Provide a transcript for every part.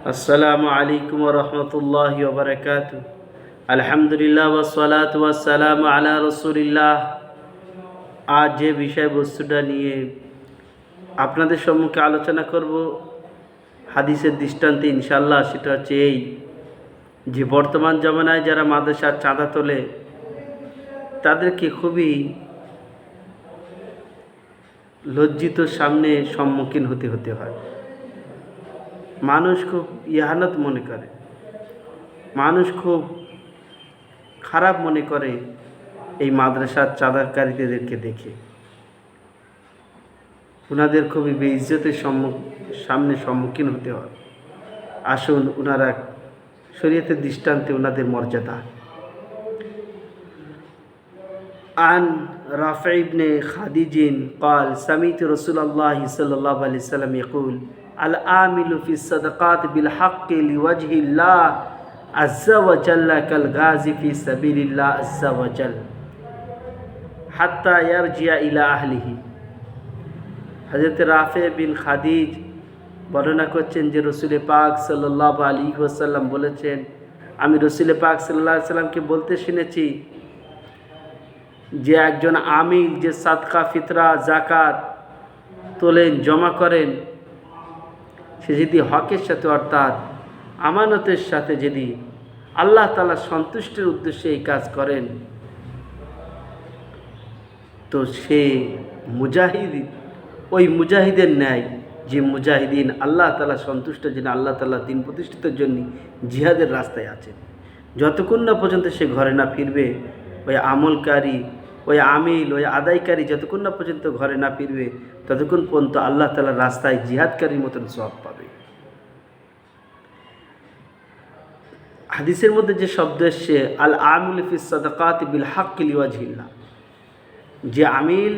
আসসালামু আলাইকুম ওয়া রাহমাতুল্লাহি ওয়া বারাকাতুহু। আলহামদুলিল্লাহ ওয়াস সালাতু ওয়াস সালামু আলা রাসূলিল্লাহ। আজ যে বিষয়বস্তুটা নিয়ে আপনাদের সম্মুখে আলোচনা করব হাদিসের দৃষ্টান্তে ইনশাআল্লাহ, সেটা হচ্ছে এই যে বর্তমান জামানায় যারা মাদ্রাসার চাঁদা তোলে তাদেরকে খুবই লজ্জিত সামনে সম্মুখীন হতে হয়। মানুষ খুব ইহানত মনে করে, মানুষ খুব খারাপ মনে করে এই মাদ্রাসার চাঁদাকারীদেরকে দেখে। ওনাদের খুবই বেইজ্জতের সামনে সম্মুখীন হতে হয়। আসুন ওনারা শরীয়তের দৃষ্টান্তে ওনাদের মর্যাদা। আন রাফি ইবনে খাদিজিন قال سمعت رسول الله صلى الله عليه وسلم يقول العامل في الصدقات بالحق لوجه الله عز وجل كالغازي في سبيل الله عز وجل حتى يرجع إلى أهله। হযরত রাফি বিন খাদিজ বর্ণনা করছেন যে রসুল পাক সাল্লাল্লাহু আলাইহি ওয়াসাল্লাম বলেছেন, আমি রসুল পাক সাল্লাল্লাহু আলাইহি ওয়াসাল্লামকে বলতে শুনেছি যে একজন আমিল যে সাদকা ফিতরা জাকাত তোলেন, জমা করেন, সে যদি হকের সাথে অর্থাৎ আমানতের সাথে যদি আল্লাহ তাআলা সন্তুষ্টির উদ্দেশ্যে এই কাজ করেন, তো সে মুজাহিদ, ওই মুজাহিদের ন্যায় যে মুজাহিদিন আল্লাহ তাআলা সন্তুষ্টের জন্য, আল্লাহ তাআলা দিন প্রতিষ্ঠিতের জন্য জিহাদের রাস্তায় আছেন, যতক্ষণ না পর্যন্ত সে ঘরে না ফিরবে, ওই আমলকারী, ওই আমিল, ওই আদায়কারী যতক্ষণ না পর্যন্ত ঘরে না ফিরবে, ততক্ষণ পর্যন্ত আল্লাহ তাআলার রাস্তায় জিহাদকারীর মতন সওয়াব পাবে। হাদিসের মধ্যে যে শব্দ এসছে আল আমিল ফিস সাদাকাত বিল হাক্কি লিওয়াজহিল্লাহ, যে আমিল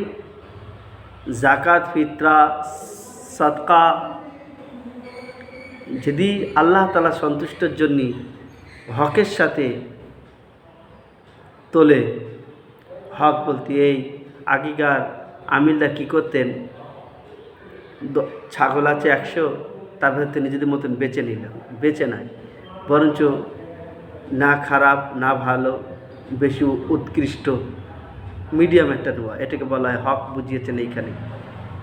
জাকাত ফিতরা সাদকা যদি আল্লাহ তাআলা সন্তুষ্টের জন্য হকের সাথে তোলে, হক বলতে এই আগেকার আমিলরা কী করতেন, ছাগল আছে 100, তার ভেতরে নিজেদের মতন বেছে নিল, বেছে নাই, বরঞ্চ না খারাপ না ভালো, বেশি উৎকৃষ্ট মিডিয়াম একটা নেওয়া, এটাকে বলা হয় হক বুঝিয়েছেন এইখানে।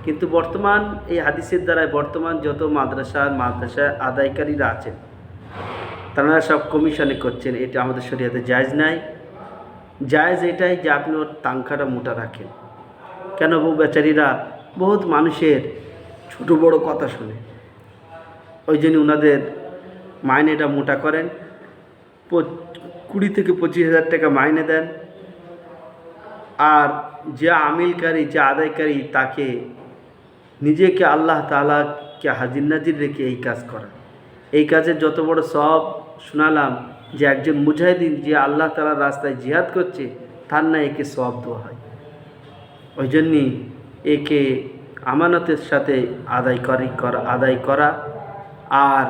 কিন্তু বর্তমান এই হাদিসের দ্বারায় বর্তমান যত মাদ্রাসায় আদায়কারীরা আছেন তারা সব কমিশনে করছেন। এটা আমাদের শরীয়তে জায়েজ নাই। জায়েজ এটাই যে আপনি ওর তানখাটা মোটা রাখেন। কেন? বউ বেচারীরা বহুত মানুষের ছোটো বড় কথা শুনে, ওই জন্য ওনাদের মাইনেটা মোটা করেন, 20 থেকে 25,000 টাকা মাইনে দেন। আর যে আমিলকারী, যে আদায়কারী, তাকে নিজেকে আল্লাহ তাআলাকে হাজির নাজির রেখে এই কাজ করা। এই কাজের যত বড় সওয়াব শোনালাম যে একজন মুজাহিদিন যে আল্লাহ তাআলার রাস্তায় জিহাদ করছে, তার না একে সওয়াব দেওয়া হয়। ওই জন্যই একে আমানতের সাথে আদায় করা। আর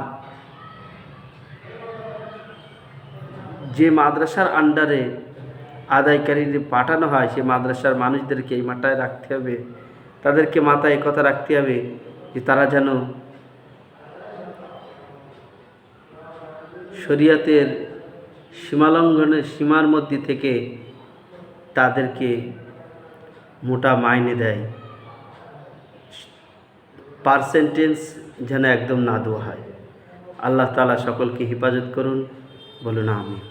যে মাদ্রাসার আন্ডারে আদায়কারীদের পাঠানো হয়, সে মাদ্রাসার মানুষদেরকে এই মাথায় রাখতে হবে, তাদেরকে মাথায় এই কথা রাখতে হবে যে তারা যেন শরীয়তের সীমালঙ্ঘনের সীমার মধ্যে থেকে তাদেরকে মোটা মাইনে দেয়, পার্সেন্টেজ যেন একদম না দেওয়া হয়। আল্লাহ তাআলা সকলকে হেফাজত করুন, বলুন আমিন।